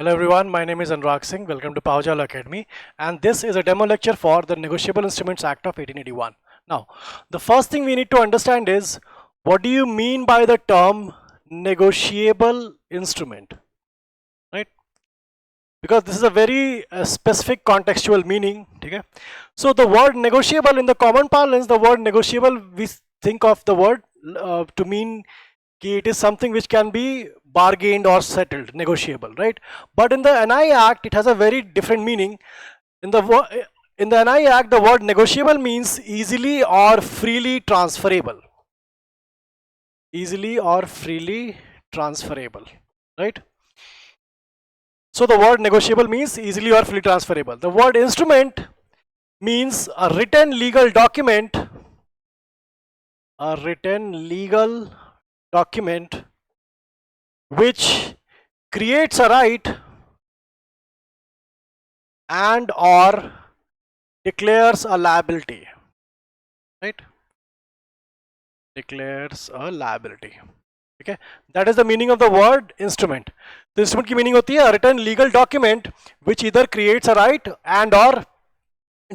Hello everyone, my name is Anurag Singh. Welcome to Pahojal Academy, and this is a demo lecture for the Negotiable Instruments Act of 1881. Now, the first thing we need to understand is what do you mean by the term negotiable instrument, right? Because this is a very specific contextual meaning. Okay? So the word negotiable in the common parlance, the word negotiable, we think of the word to mean it is something which can be bargained or settled, negotiable, right? But in the NI Act, it has a very different meaning. In the NI Act, the word negotiable means easily or freely transferable. Easily or freely transferable, right? So the word negotiable means easily or freely transferable. The word instrument means a written legal document, which creates a right and or declares a liability, right? Declares a liability. Okay, that is the meaning of the word instrument. The instrument की meaning होती है a written legal document which either creates a right and or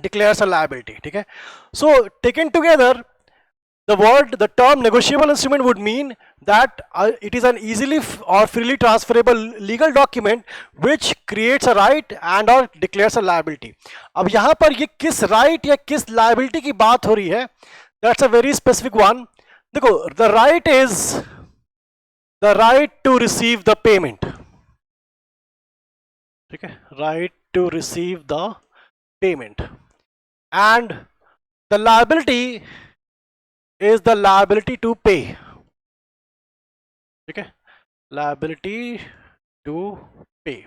declares a liability. ठीक है, so taken together, the term negotiable instrument would mean that it is an easily or freely transferable legal document which creates a right and or declares a liability. अब यहाँ पर ये किस right या किस liability की बात हो रही है, that's a very specific one. देखो, the right is the right to receive the payment. ठीक है, right to receive the payment, and the liability is the liability to pay. ठीक है, liability to pay.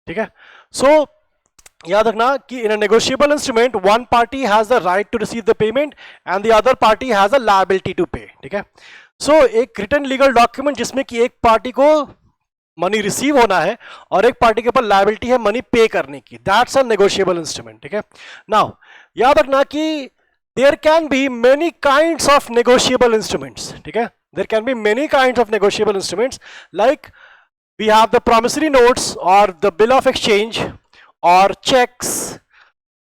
ठीक है, so याद रखना कि in a negotiable instrument one party has the right to receive the payment and the other party has a liability to pay. ठीक है, so एक written legal document जिसमें कि एक पार्टी को मनी रिसीव होना है और एक पार्टी के ऊपर लायबिलिटी है मनी पे करने की, दैट्स अ नेगोशिएबल इंस्ट्रूमेंट. ठीक है, नाउ याद रखना कि there can be many kinds of negotiable instruments. ठीक है, there can be many kinds of negotiable instruments, like we have the promissory notes और द बिल ऑफ एक्सचेंज और cheques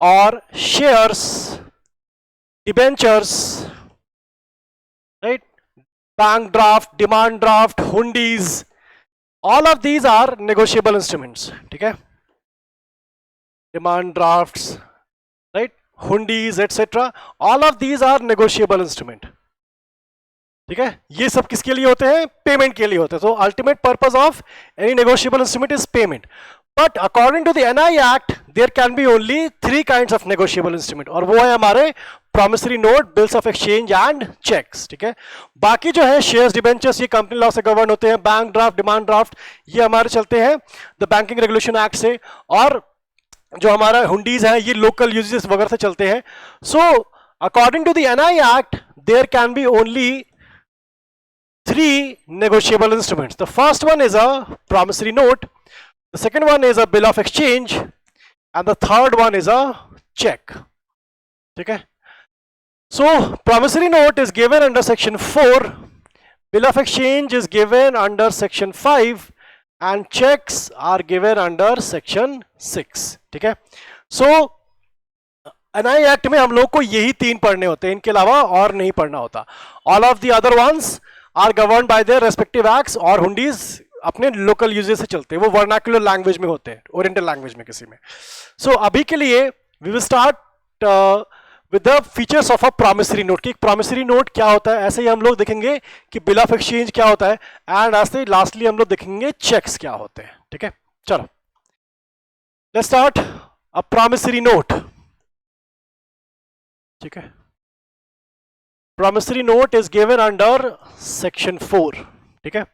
और shares, debentures, right, bank draft, demand draft, hundis. All of these are negotiable instruments. ठीक है, demand drafts, right, hundis, etc. All of these are negotiable instrument. ठीक है, ये सब किसके लिए होते हैं? पेमेंट के लिए होते हैं. So ultimate purpose of any negotiable instrument is payment. But according to the NI Act, there can be only 3 kinds of negotiable instrument, और वो है हमारे promissory note, bills of exchange and checks. ठीक है, बाकी जो है शेयर्स, डिबेंचर्स, ये कंपनी लॉ से गवर्न होते हैं. बैंक ड्राफ्ट, डिमांड ड्राफ्ट, ये हमारे चलते हैं द बैंकिंग रेगुलेशन एक्ट से, और जो हमारा हुंडीज है ये लोकल यूजेस वगैरह से चलते हैं. So according to the NI Act, there can be only 3 negotiable instruments. The first one is a promissory note, the second one is a bill of exchange, and the third one is a check. Okay, so promissory note is given under section 4, bill of exchange is given under section 5, and checks are given under section 6. ठीक है, so NI Act में हम लोग को यही 3 पढ़ने होते हैं, इनके अलावा और नहीं पढ़ना होता. All of the other ones are governed by their respective acts, और हुंडीज अपने लोकल यूजेस से चलते हैं, वो वर्नाक्युलर लैंग्वेज में होते हैं, ओरिएंटल लैंग्वेज में किसी में. सो अभी के लिए we will start with the features of a promissory note. कि एक प्रॉमिसरी नोट क्या होता है, ऐसे ही हम लोग देखेंगे कि बिल ऑफ एक्सचेंज क्या होता है, एंड ऐसे लास्टली हम लोग देखेंगे चेक्स क्या होते हैं. ठीक है, चलो let's start a promissory note. ठीक है, promissory note is given under section 4. ठीक है,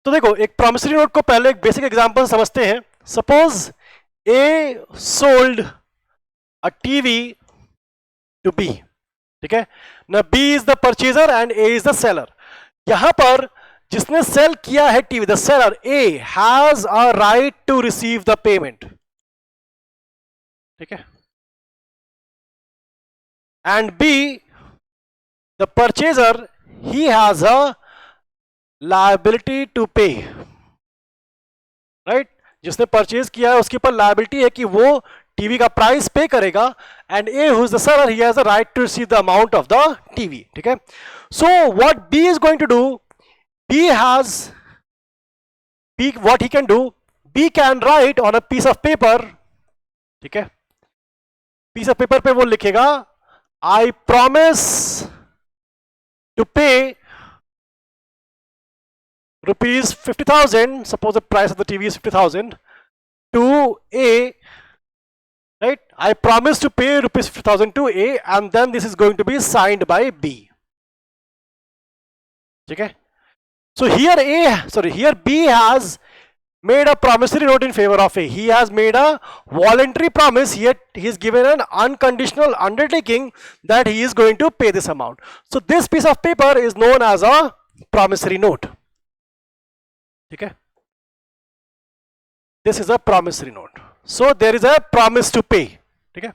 तो देखो एक प्रॉमिसरी नोट को पहले एक बेसिक एग्जांपल समझते हैं. Suppose A sold a TV to B. ठीक है ना, B is the purchaser and A is the seller. यहां पर जिसने सेल किया है TV, the seller A has a right to receive the payment. ठीक है, and B the purchaser, he has a liability to pay, right? जिसने purchase किया है उसके ऊपर लायबिलिटी है कि वो टीवी का प्राइस पे करेगा, and A who is the seller he has the right to receive the amount of the TV, ठीक है। So what B is going to do, B has B what he can do, B can write on a piece of paper, ठीक है, piece of paper पे वो लिखेगा I promise to pay rupees 50,000, suppose the price of the TV is 50,000, to A, right? I promise to pay rupees 50,000 to A, and then this is going to be signed by B. Okay? So here B has made a promissory note in favor of A. He has made a voluntary promise, yet he is given an unconditional undertaking that he is going to pay this amount. So this piece of paper is known as a promissory note. ठीक है, this is a promissory note, so there is a promise to pay, ठीक है।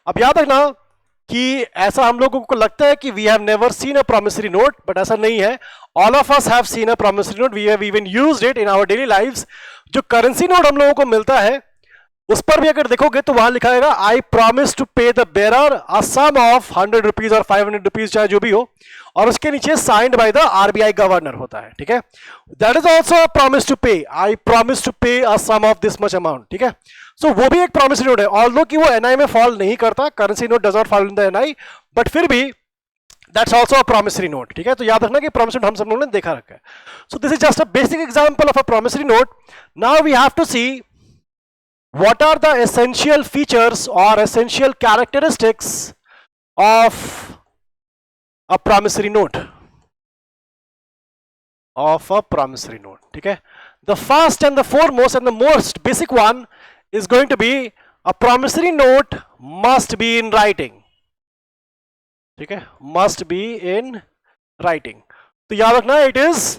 अब याद रखना कि ऐसा हम लोगों को लगता है कि we have never seen a promissory note, but ऐसा नहीं है। All of us have seen a promissory note, we have even used it in our daily lives. जो करेंसी नोट हम लोगों को मिलता है उस पर भी अगर देखोगे तो वहां लिखा है I promise to pay the bearer a sum of 100 rupees और 500 रुपीज, चाहे जो भी हो, और उसके नीचे signed by the RBI governor होता है, ठीक है। That is also a promise to pay, I promise to pay a sum of this much amount, ठीक है। सो वो भी एक प्रॉमिसरी नोट है, ऑल्दो कि वो एनआई में फॉल नहीं करता, currency note does not fall in the NI, but फिर भी that's also a promissory note, ठीक है। तो याद रखना कि प्रॉमिसरी नोट हम सब लोगों ने देखा रखा है। So this is just a basic example of a promissory note. Now we have to see what are the essential features or essential characteristics of a promissory note, ठीक है। The first and the foremost and the most basic one is going to be a promissory note must be in writing, ठीक है, must be in writing। तो याद रखना it is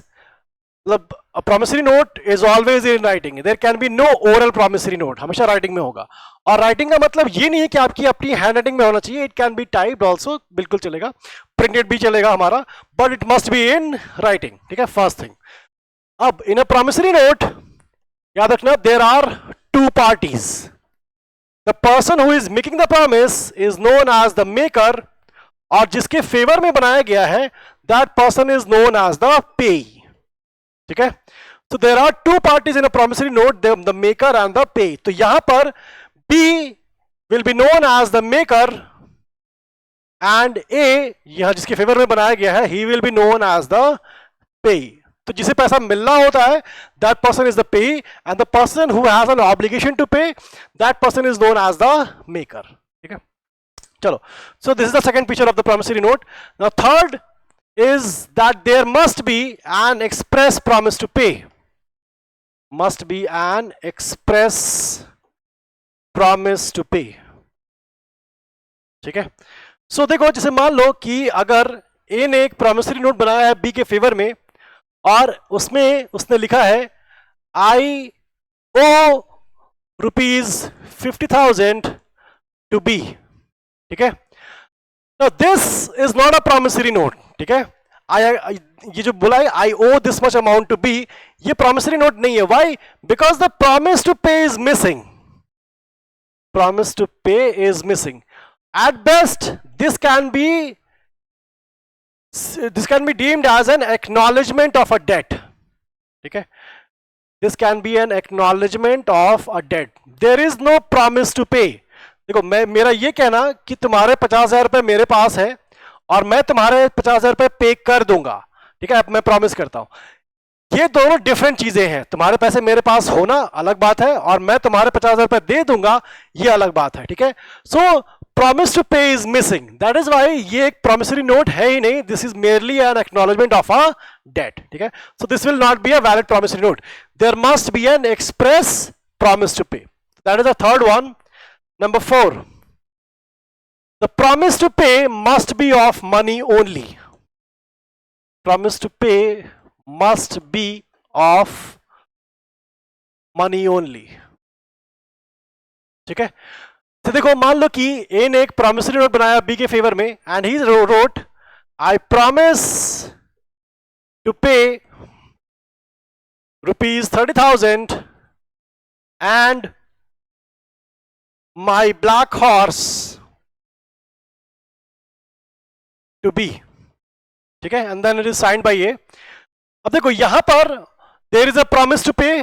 मतलब a promissory note is always in writing, there can be no oral promissory note, हमेशा writing में होगा। और राइटिंग का मतलब ये नहीं है कि आपकी अपनी हैंड राइटिंग में होना चाहिए, it can be typed also, बिल्कुल चलेगा, प्रिंटेड भी चलेगा हमारा, but it must be in writing, ठीक है, फर्स्ट थिंग। अब इन अ promissory note याद रखना there are two parties, the person who is making the promise is known as the maker, और जिसके फेवर में बनाया गया है that person is known as the payee, ठीक है। तो there are two parties in a promissory note, the maker and the payee. तो यहां पर B will be known as the maker and A, यहां जिसके फेवर में बनाया गया है, he will be known as the payee. तो जिसे पैसा मिलना होता है that person is the payee, and the person who has an obligation to pay that person is known as the maker, ठीक है। चलो, so this is the second feature of the promissory note. Now third is that there must be an express promise to pay, must be an express promise to pay, ठीक है। सो देखो, जैसे मान लो कि अगर ए ने एक प्रॉमिसरी नोट बनाया है बी के फेवर में, और उसमें उसने लिखा है I O rupees 50,000 to B, ठीक है। Now this is not a promissory note, ठीक है। ये जो बोला है I owe this much amount to B, ये promissory note नहीं है। Why? Because the promise to pay is missing. Promise to pay is missing. At best, this can be deemed as an acknowledgement of a debt, ठीक है। This can be an acknowledgement of a debt. There is no promise to pay. देखो, मेरा ये कहना कि तुम्हारे 50,000 रुपए मेरे पास है और मैं तुम्हारे 50,000 रुपए पे कर दूंगा, ठीक है, मैं प्रॉमिस करता हूं, ये दोनों डिफरेंट चीजें हैं। तुम्हारे पैसे मेरे पास होना अलग बात है, और मैं तुम्हारे 50,000 रुपए दे दूंगा ये अलग बात है, ठीक है। So promise to pay is missing, that is why ये एक प्रॉमिसरी नोट है ही नहीं, this is merely an acknowledgement of a debt, ठीक है। So this will not be a valid promissory note, there must be an express promise to pay, that is the third one. Number 4, the promise to pay must be of money only. Promise to pay must be of money only, ठीक है। तो देखो, मान लो कि A ने एक promissory note बनाया B के फेवर में, and he wrote I promise to pay rupees 30,000 and my black horse to be, ठीक है, and then it is signed by A. अब देखो यहां पर there is a promise to pay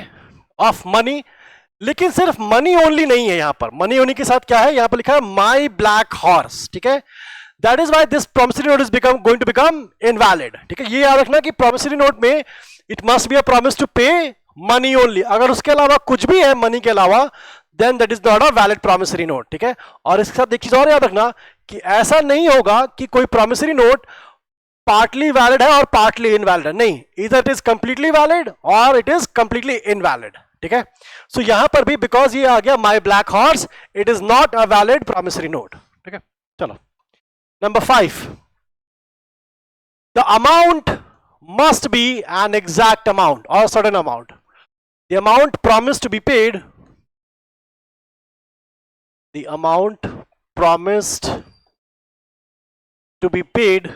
of money, लेकिन सिर्फ मनी ओनली नहीं है यहां पर, मनी ओनली के साथ क्या है, यहां पर लिखा है माई ब्लैक हॉर्स, ठीक है, that is why this promissory note is going to become invalid, ठीक है, ये याद रखना कि प्रॉमिसरी नोट में it must be a promise to pay money only, अगर उसके अलावा कुछ भी है मनी के अलावा then that is not a valid promissory note, ठीक है। और इसके साथ एक चीज और याद रखना कि ऐसा नहीं होगा कि कोई प्रॉमिसरी नोट पार्टली वैलिड है और पार्टली इनवैलिड है, नहीं, इधर इट इज कंप्लीटली वैलिड और इट इज कंप्लीटली इनवैलिड, ठीक है। सो यहां पर भी बिकॉज ये आ गया my black horse, it is not a valid promissory note, ठीक है। चलो number 5, the amount must be an exact amount or certain amount. The amount promised to be paid, the amount promised to be paid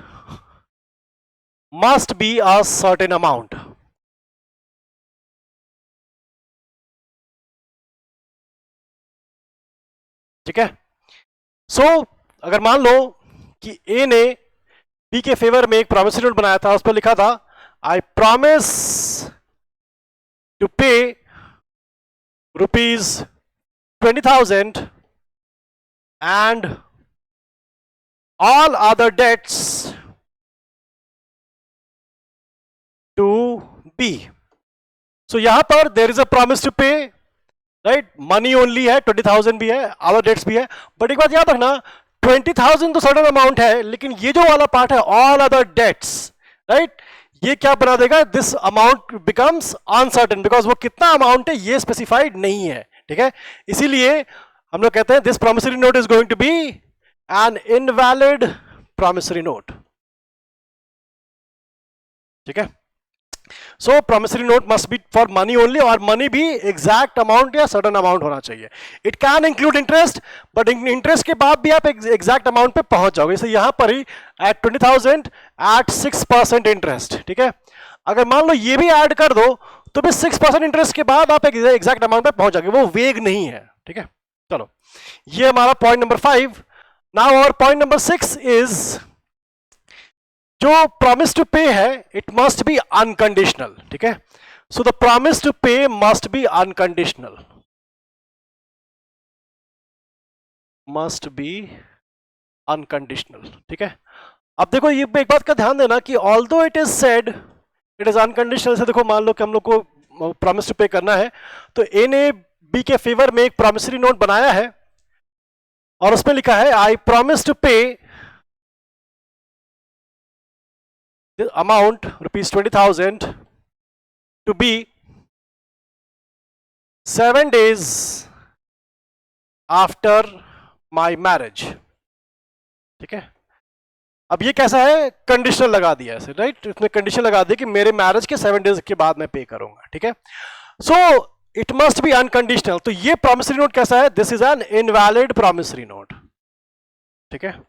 must be a certain amount. ठीक है। सो अगर मान लो कि A ने B के फेवर में एक promissory note बनाया था, उस पर लिखा था आई प्रॉमिस टू पे ₹20,000 and all other debts to B. So यहां पर there is a promise to pay, right, money only है, 20,000 भी है, अदर डेट्स भी है, बट एक बात याद रखना 20,000 तो सर्टेन अमाउंट है, लेकिन ये जो वाला पार्ट है ऑल अदर डेट्स, राइट, ये क्या बना देगा, this amount becomes uncertain, because वो कितना अमाउंट है ये स्पेसिफाइड नहीं है, ठीक है। इसीलिए हम लोग कहते हैं this promissory note is going to be an invalid promissory note, ठीक है। So promissory note must be for money only, और मनी भी एग्जैक्ट अमाउंट या सर्टेन अमाउंट होना चाहिए। It can include interest, but interest के बाद भी आप एग्जैक्ट अमाउंट पे पहुंच जाओगे, जैसे यहां पर ही एट 20,000 एट 6% इंटरेस्ट, ठीक है। अगर मान लो ये भी ऐड कर दो तो भी 6% इंटरेस्ट के बाद आप एग्जैक्ट अमाउंट पे पहुंच जाओगे, वो वेग नहीं है, ठीक है। चलो ये हमारा पॉइंट नंबर 5। नाउ और पॉइंट नंबर 6 इज जो प्रॉमिस टू पे है इट मस्ट बी अनकंडीशनल, ठीक है। So the promise to pay must B unconditional, must be unconditional, ठीक है। अब देखो ये एक बात का ध्यान देना कि although it is said it is unconditional, से देखो मान लो कि हम लोग को प्रॉमिस टू पे करना है, तो ए ने बी के फेवर में एक प्रॉमिसरी नोट बनाया है और उसमें लिखा है आई प्रॉमिस टू पे the amount ₹20,000 to be 7 days after my marriage, ठीक है। अब ये कैसा है, कंडीशनल लगा दिया है, राइट, इसमें कंडीशन लगा दी कि मेरे मैरिज के 7 डेज के बाद मैं पे करूंगा, ठीक है। So it must B unconditional, तो ये प्रॉमिसरी नोट कैसा है, this is an invalid promissory note, ठीक है।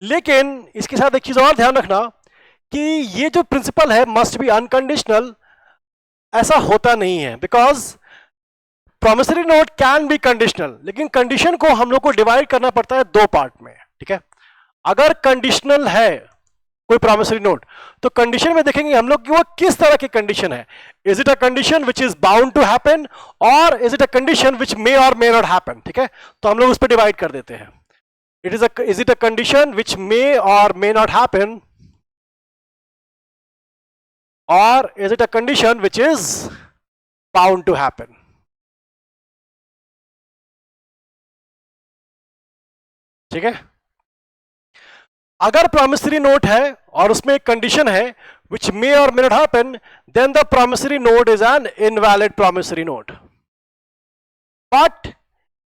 लेकिन इसके साथ एक चीज और ध्यान रखना कि ये जो प्रिंसिपल है मस्ट बी अनकंडीशनल, ऐसा होता नहीं है, because promissory note can be conditional, लेकिन कंडीशन को हम लोग को डिवाइड करना पड़ता है 2 पार्ट में, ठीक है। अगर कंडीशनल है कोई प्रॉमिसरी नोट तो कंडीशन में देखेंगे हम लोग कि वो किस तरह की कंडीशन है, is it a condition which is bound to happen or is it a condition which may or may not happen, ठीक है। तो हम लोग उस पर डिवाइड कर देते हैं, is it a condition which may or may not happen or is it a condition which is bound to happen, ठीक है। अगर प्रॉमिसरी नोट है और उसमें एक कंडीशन है which may or may not happen, then the promissory note is an invalid promissory note. But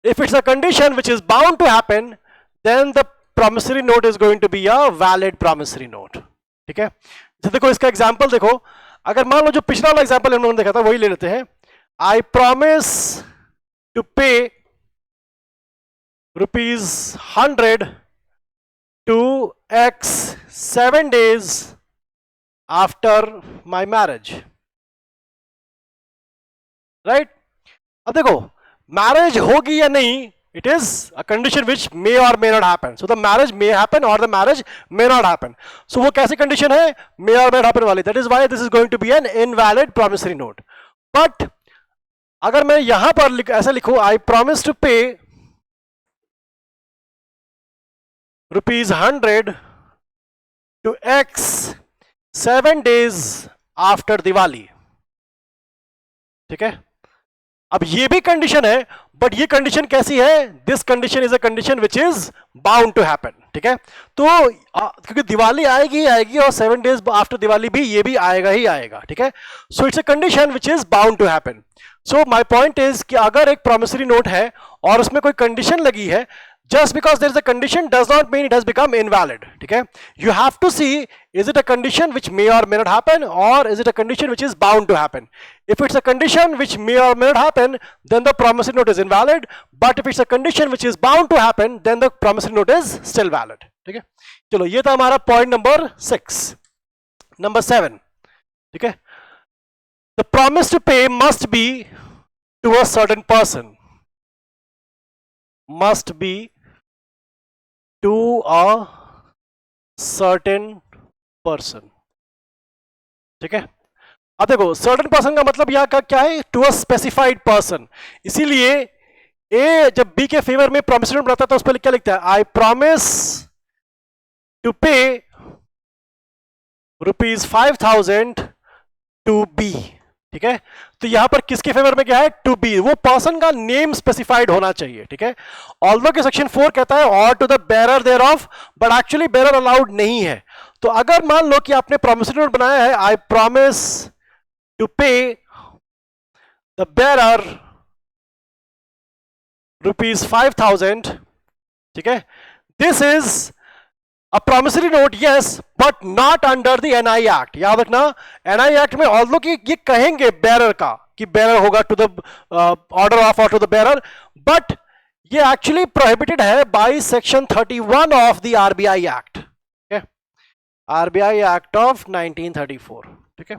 if it's a condition which is bound to happen, then the promissory note is going to be a valid promissory note, ठीक है। तो देखो इसका example देखो, अगर मान लो जो पिछला वाला एग्जांपल हम लोगों ने देखा था वही ले लेते हैं, आई प्रॉमिस टू पे ₹100 to X 7 days after my marriage, right? अब देखो मैरिज होगी या नहीं, it is a condition which may or may not happen. So the marriage may happen or the marriage may not happen. So वो कैसी condition है, may or may not happen वाली. That is why this is going to be an invalid promissory note. But अगर मैं यहां पर ऐसा लिखूं, I promise to pay ₹100 to X 7 days after Diwali, ठीक है. अब ये भी कंडीशन है, बट ये कंडीशन कैसी है, this condition is a condition which is bound to happen, ठीक है. तो क्योंकि दिवाली आएगी आएगी और 7 days आफ्टर दिवाली भी ये भी आएगा ही आएगा, ठीक है. So it's a condition which is bound to happen. So my point is कि अगर एक प्रॉमिसरी नोट है और उसमें कोई कंडीशन लगी है, just because there is a condition does not mean it has become invalid, ठीक है. You have to see, is it a condition which may or may not happen, or is it a condition which is bound to happen. If it's a condition which may or may not happen, then the promissory note is invalid. But if it's a condition which is bound to happen, then the promissory note is still valid, ठीक है. चलो ये था हमारा point number 6. Number 7, ठीक है. The promise to pay must be to a certain person, must be to a certain person, ठीक है. अब देखो certain person का मतलब यहाँ का क्या है, to a specified person. इसीलिए ए जब बी के फेवर में प्रॉमिसरी नोट बनाता है तो उस पर क्या लिखता है, आई प्रॉमिस टू पे ₹5,000 टू बी, ठीक है. तो यहां पर किसके फेवर में क्या है, टू बी. वो पर्सन का नेम स्पेसिफाइड होना चाहिए, ठीक है. ऑल्दो कि सेक्शन 4 कहता है और to the bearer thereof, but actually bearer allowed नहीं है. तो अगर मान लो कि आपने प्रॉमिसरी नोट बनाया है, I promise to pay the bearer ₹5,000, ठीक है. This is a promissory note, yes, but not under the NI Act. याद रखना, NI Act में ऑल्दो कि ये कहेंगे बेरर का कि बेरर होगा टू द ऑर्डर ऑफ और टू द बेरर, बट ये एक्चुअली प्रोहिबिटेड है by section 31 of the RBI Act, ठीक है. RBI Act of 1934, ठीक है.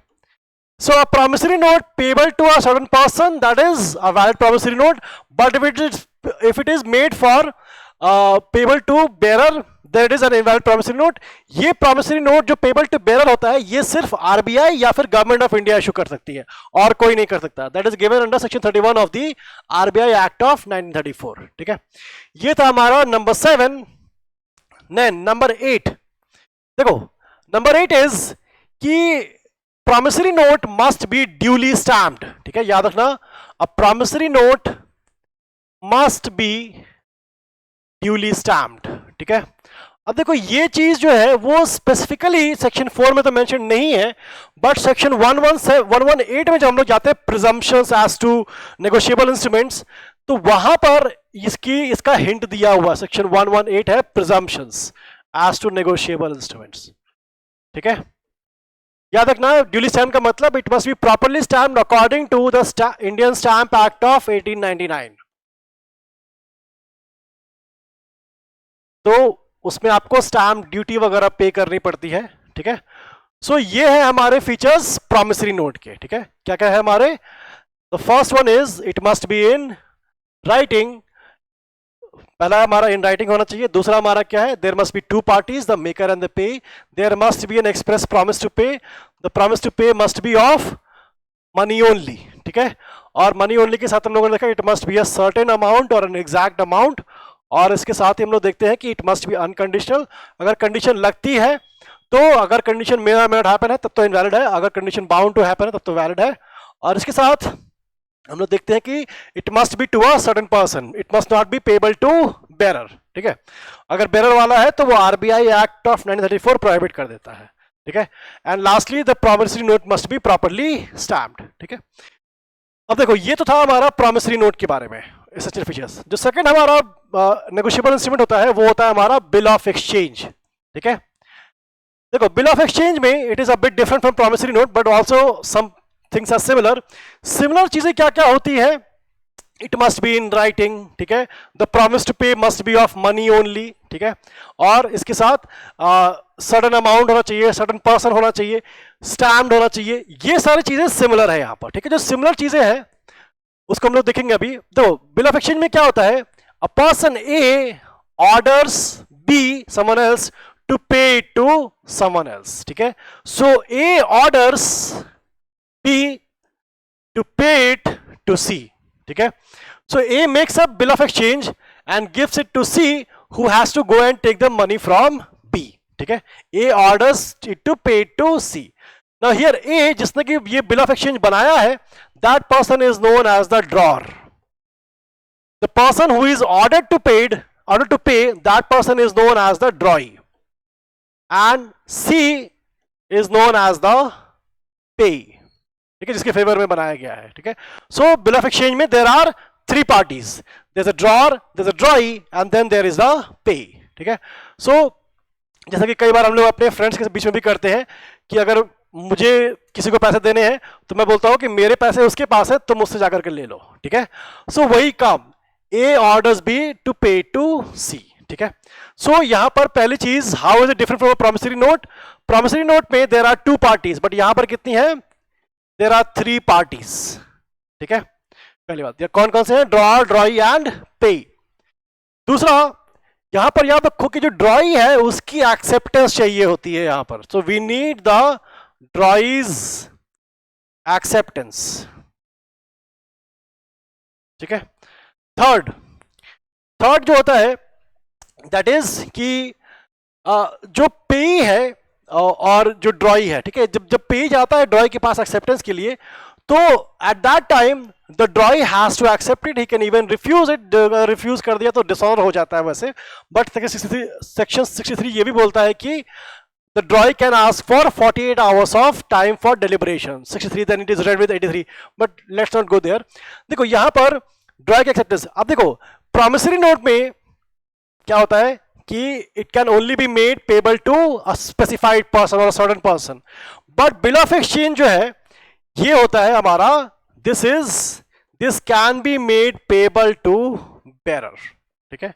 So a promissory note payable to a certain person, that is a valid promissory note, but if it is made for payable to bearer, that is an invalid promissory note. ये promissory note जो payable to bearer होता है, ये सिर्फ RBI या फिर government of India issue कर सकती है और कोई नहीं कर सकता. That is given under section 31 of the RBI Act of 1934, ठीक है. ये था हमारा नंबर 7. नंबर 8 देखो, नंबर 8 इज कि promissory note must be duly stamped, ठीक है. याद रखना, a promissory note must be duly stamped, ठीक है. अब देखो ये चीज जो है वो स्पेसिफिकली सेक्शन 4 में तो मेंशन नहीं है, बट सेक्शन 118 में जब हम लोग जाते हैं presumptions as to negotiable instruments, तो वहां पर इसका हिंट दिया हुआ. सेक्शन 118 है presumptions as to negotiable instruments, ठीक है. याद रखना, ड्यूली स्टैम्प का मतलब it must be properly stamped according to the Indian stamp act of 1899. तो उसमें आपको स्टैम्प ड्यूटी वगैरह पे करनी पड़ती है, ठीक है. सो ये है हमारे फीचर्स प्रॉमिसरी नोट के, ठीक है. क्या क्या है हमारे, the first one is it must be in writing. पहला हमारा इन राइटिंग होना चाहिए. दूसरा हमारा क्या है, there must be two parties, the maker and the pay. There must be an express promise to pay. The promise to pay must be of money only, ठीक है. और मनी ओनली के साथ हम लोगों ने देखा it must be a certain amount और एन एग्जैक्ट अमाउंट. और इसके साथ ही हम लोग देखते हैं कि इट मस्ट बी अनकंडीशनल. अगर कंडीशन लगती है तो, अगर कंडीशन मे नॉट हैपन है तब तो इनवैलिड है, अगर कंडीशन बाउंड टू हैपन है तब तो वैलिड है. और इसके साथ हम लोग देखते हैं कि it must be to a certain person, it must not be payable to bearer, ठीक है. अगर बेरर वाला है तो वो RBI एक्ट ऑफ 1934 प्रोहिबिट कर देता है, ठीक है. And lastly the promissory note must be properly stamped, ठीक है. अब देखो ये तो था हमारा प्रॉमिसरी नोट के बारे में एसेंशियल फीचर्स. जो सेकंड हमारा नेगोशिएबल इंस्ट्रूमेंट होता है वो होता है हमारा बिल ऑफ एक्सचेंज, ठीक है. देखो बिल ऑफ एक्सचेंज में it is a bit different from promissory note, but also some things are similar. Similar चीजें क्या क्या होती है, it must be in writing, ठीक है. The promise to pay must be of money only, ठीक है. और इसके साथ सडन अमाउंट होना चाहिए, सडन पर्सन होना चाहिए, स्टैम्प्ड होना चाहिए. ये सारी चीजें सिमिलर है यहाँ पर, ठीक है. जो सिमिलर चीजें हैं उसको हम लोग देखेंगे अभी। तो बिल ऑफ एक्सचेंज में क्या होता है, a person A orders B someone else to pay to someone else, ठीक है। So A orders B to pay it to C, ठीक है। So A makes a bill of exchange and gives it to C who has to go and take the money from B, ठीक है। A orders it to pay to C. Now here A, जिसने कि ये bill of exchange बनाया है, that person is known as the drawer. The person who is ordered to pay, that person is known as the drawee. And C is known as the payee, ठीक है, जिसके favour में बनाया गया है, ठीक है। So बिल ऑफ एक्सचेंज में there are three parties. There's a drawer, there's a drawee, and then there is the payee, ठीक है। So जैसा कि कई बार हम लोग अपने फ्रेंड्स के बीच में भी करते हैं कि अगर मुझे किसी को पैसे देने हैं तो मैं बोलता हूं कि मेरे पैसे उसके पास है, तुम मुझसे जाकर के ले लो, ठीक है। सो वही काम A orders B to pay to C, ठीक है। सो यहां पर पहली चीज, how is it different from promissory note. Promissory note में there are two parties, but यहां पर कितनी है, देयर आर थ्री पार्टीज, ठीक है। पहली बात, कौन कौन से हैं, ड्रॉअर, ड्रॉई एंड पे। दूसरा, यहां पर याद रखो कि जो ड्रॉई है उसकी एक्सेप्टेंस चाहिए होती है यहां पर। So we need the drawee's acceptance, ठीक है। थर्ड जो होता है दैट इज कि जो पे है और जो ड्रॉई है, ठीक है, जब पे जाता है ड्रॉई के पास एक्सेप्टेंस के लिए, तो at that time the drawee has to accept it, he can even refuse it. Refuse कर दिया तो डिसऑनर हो जाता है वैसे, बट सेक्शन 63 ये भी बोलता है कि the drawee can ask for 48 hours of time for deliberation. 63 then it is read with 83, but let's not go there. देखो यहां पर ड्रॉई की एक्सेप्टेंस, अब देखो प्रॉमिसरी नोट में क्या होता है कि it can only be made payable to a specified person or certain person, but bill of exchange जो है ये होता है हमारा, this can be made payable to bearer, ठीक है।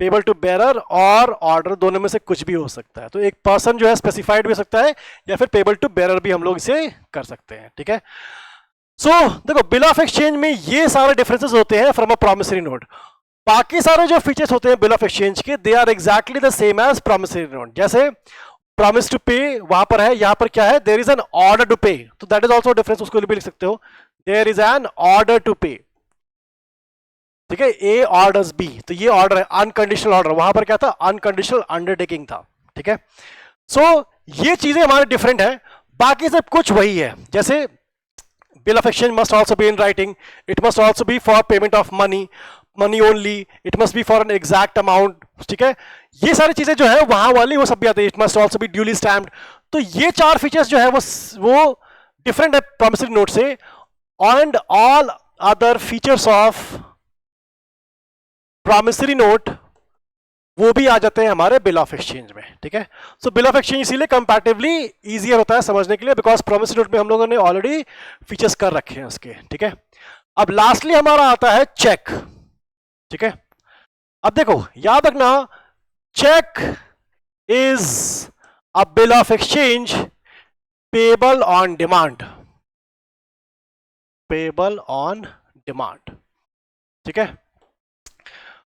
पेबल टू बेरर और ऑर्डर दोनों में से कुछ भी हो सकता है। तो एक पर्सन जो है स्पेसिफाइड भी हो सकता है या फिर पेबल टू बेरर भी हम लोग इसे कर सकते हैं, ठीक है। सो देखो बिल ऑफ एक्सचेंज में ये सारे डिफरेंसेस होते हैं फ्रॉम अ प्रॉमिसरी नोट। बाकी सारे जो फीचर्स होते हैं बिल ऑफ एक्सचेंज के, they are exactly the same as promissory note. जैसे प्रॉमिस टू पे वहां पर है, यहां पर क्या है, there is an order to pay, तो दैट इज ऑल्सो डिफरेंस, उसको भी लिख सकते हो, there is an order to pay, ठीक है। ए ऑर्डर्स बी, तो ये ऑर्डर है अनकंडीशनल ऑर्डर, वहां पर क्या था, अनकंडीशनल अंडरटेकिंग था, ठीक है। सो ये चीजें हमारे डिफरेंट है, बाकी सब कुछ वही है। जैसे bill of exchange must also be in writing, it must also be for payment of money only, it must be for an exact amount, ठीक है। ये सारी चीजें जो है वहां वाली वो सब भी आती है, it must also be duly stamped. तो ये चार फीचर्स जो है वो डिफरेंट है प्रॉमिसरी नोट से, and all other features of promissory note वो भी आ जाते हैं हमारे बिल ऑफ एक्सचेंज में, ठीक है। सो बिल ऑफ एक्सचेंज इसीलिए कंपैरेटिवली इजियर होता है समझने के लिए, बिकॉज प्रॉमिसरी नोट में हम लोगों ने ऑलरेडी फीचर्स कर रखे हैं उसके, ठीक है। अब लास्टली हमारा आता है चेक, ठीक है। अब देखो याद रखना, cheque is a bill of exchange payable on demand, payable on demand, ठीक है।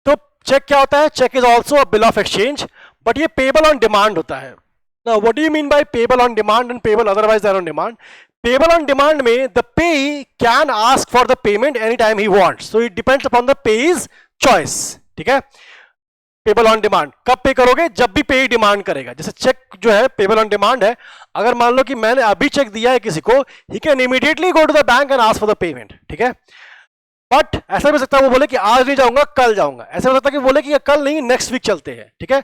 तो चेक क्या होता है, cheque is also a bill of exchange, but ये पेबल ऑन डिमांड होता है। Now, what do you mean by payable on demand and payable otherwise than on demand? Payable on demand में the payee can ask for the payment anytime he wants. So it depends upon the payee's choice. ठीक है? Payable on demand कब पे करोगे, जब भी पेई demand करेगा। जैसे चेक जो है पेबल ऑन डिमांड है, अगर मान लो कि मैंने अभी चेक दिया है किसी को, he can immediately go to the bank and ask for the payment. ठीक है? बट ऐसा भी हो सकता है वो बोले कि आज नहीं जाऊंगा कल जाऊंगा, ऐसा हो सकता है कि बोले कि कल नहीं नेक्स्ट वीक चलते हैं, ठीक है।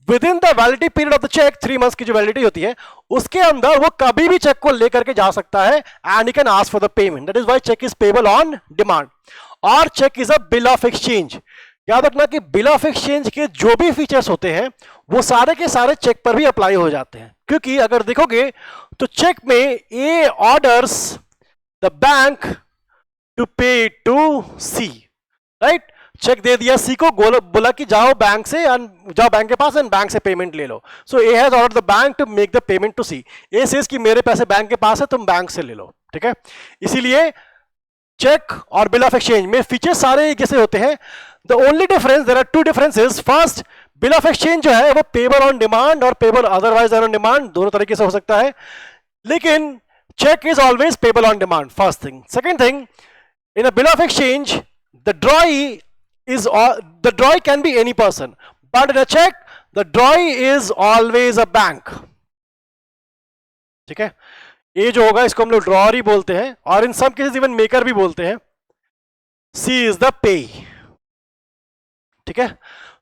Within the validity period of the cheque, 3 months की जो वैलिडिटी होती है उसके अंदर वो कभी भी चेक को लेकर के जा सकता है, and he can ask for the payment. That is why cheque is payable on demand. और cheque is a bill of exchange. याद रखना कि बिल ऑफ एक्सचेंज के जो भी फीचर्स होते हैं वो सारे के सारे चेक पर भी अप्लाई हो जाते हैं, क्योंकि अगर देखोगे तो चेक में ए orders the bank to pay to C, right. Check दे दिया सी को, बोला कि जाओ बैंक से, जाओ बैंक के पास एंड बैंक से पेमेंट ले लो। So A has ordered the bank to make the payment to C. A says कि मेरे पैसे बैंक के पास है, तुम बैंक से ले लो, ठीक है। इसीलिए चेक और बिल ऑफ एक्सचेंज में फीचर्स सारे कैसे होते हैं. The only difference, there are two differences. First, bill of exchange जो है वो पेबल ऑन डिमांड और पेबल अदरवाइज ऑन डिमांड, दोनों तरीके से हो सकता है, लेकिन check is always payable on demand. First thing. Second thing, in a bill of exchange, the drawee can be any person, but in a check, the drawee is always a bank. ठीक है, ये जो होगा इसको हम लोग drawer ही बोलते हैं, और इन सब केसेस इवन मेकर भी बोलते हैं. C is the pay. ठीक है.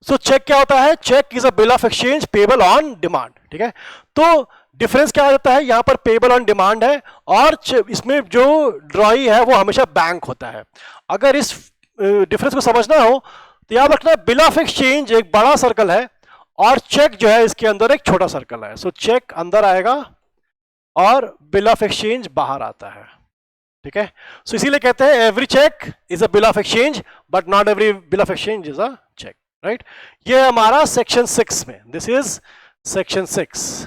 सो चेक क्या होता है? Cheque is a bill of exchange payable on demand. ठीक है, तो डिफरेंस क्या आ जाता है? यहां पर पेबल ऑन डिमांड है और इसमें जो ड्रॉई है वो हमेशा बैंक होता है. अगर इस डिफरेंस को समझना हो तो याद रखना, बिल ऑफ एक्सचेंज एक बड़ा सर्कल है और चेक जो है इसके अंदर एक छोटा सर्कल है. सो चेक अंदर आएगा और बिल ऑफ एक्सचेंज बाहर आता है. ठीक है, सो इसीलिए कहते हैं every cheque is a bill of exchange but not every bill of exchange is a cheque. Right, ये हमारा सेक्शन 6 में, दिस इज सेक्शन 6.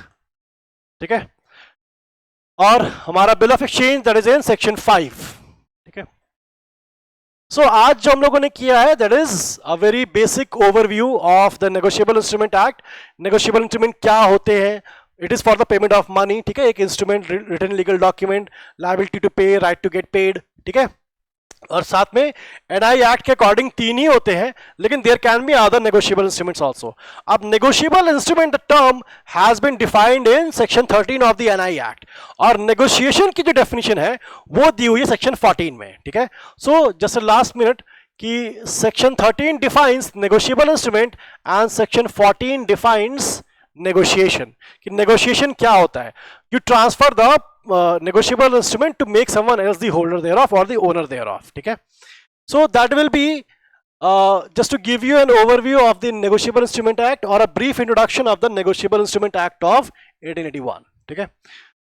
ठीक है, और हमारा bill of exchange that is in section 5. ठीक है, सो आज जो हम लोगों ने किया है that is a very basic overview of the negotiable instrument act. Negotiable instrument क्या होते हैं? It is for the payment of money. ठीक है, एक instrument, written legal document, liability to pay, right to get paid. ठीक है, और साथ में एनआई एक्ट के अकॉर्डिंग 3 ही होते हैं, लेकिन there can be other negotiable instruments also. अब negotiable instrument the term has been defined in section 13 of the NI act, और नेगोशिएशन की जो डेफिनेशन है वो दी हुई है सेक्शन 14 में. ठीक है, सो जस्ट लास्ट मिनट कि section 13 defines negotiable instrument and section 14 defines negotiation. कि नेगोशिएशन क्या होता है? You transfer the negotiable instrument to make someone else the holder thereof or the owner thereof. ठीक है, so that will be just to give you an overview of the Negotiable Instrument Act or a brief introduction of the Negotiable Instrument Act of 1881. ठीक है,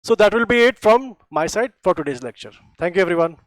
so that will be it from my side for today's lecture. Thank you everyone.